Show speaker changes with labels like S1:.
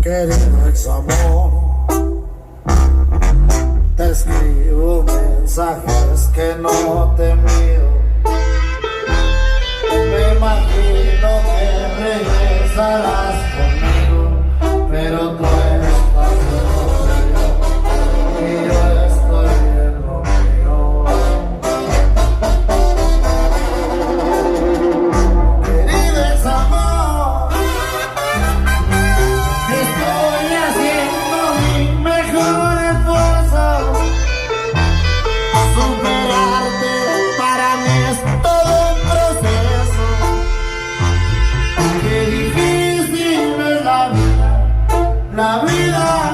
S1: Querido ex amor, te escribo mensajes que no te envío. Me imagino que regresarás conmigo, pero tú estás en lo tuyo y yo estoy en lo mío. Querido ex amor, estoy haciendo mi mejor esfuerzo. Superarte para mí es todo un proceso. Qué difícil es la vida